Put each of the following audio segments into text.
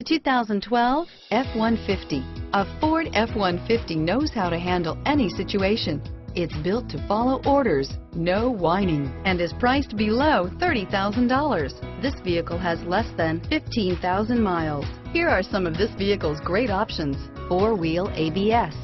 2012 F-150. A Ford F-150 knows how to handle any situation. It's built to follow orders, no whining, and is priced below $30,000. This vehicle has less than 15,000 miles. Here are some of this vehicle's great options: four-wheel ABS,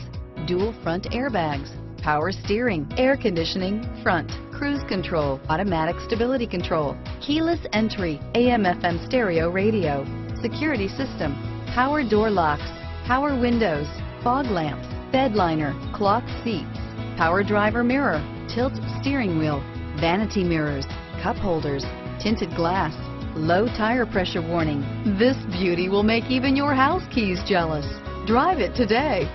dual front airbags, power steering, air conditioning, front, cruise control, automatic stability control, keyless entry, AM/FM stereo radio, security system, power door locks, power windows, fog lamps, bed liner, cloth seats, power driver mirror, tilt steering wheel, vanity mirrors, cup holders, tinted glass, low tire pressure warning. This beauty will make even your house keys jealous. Drive it today.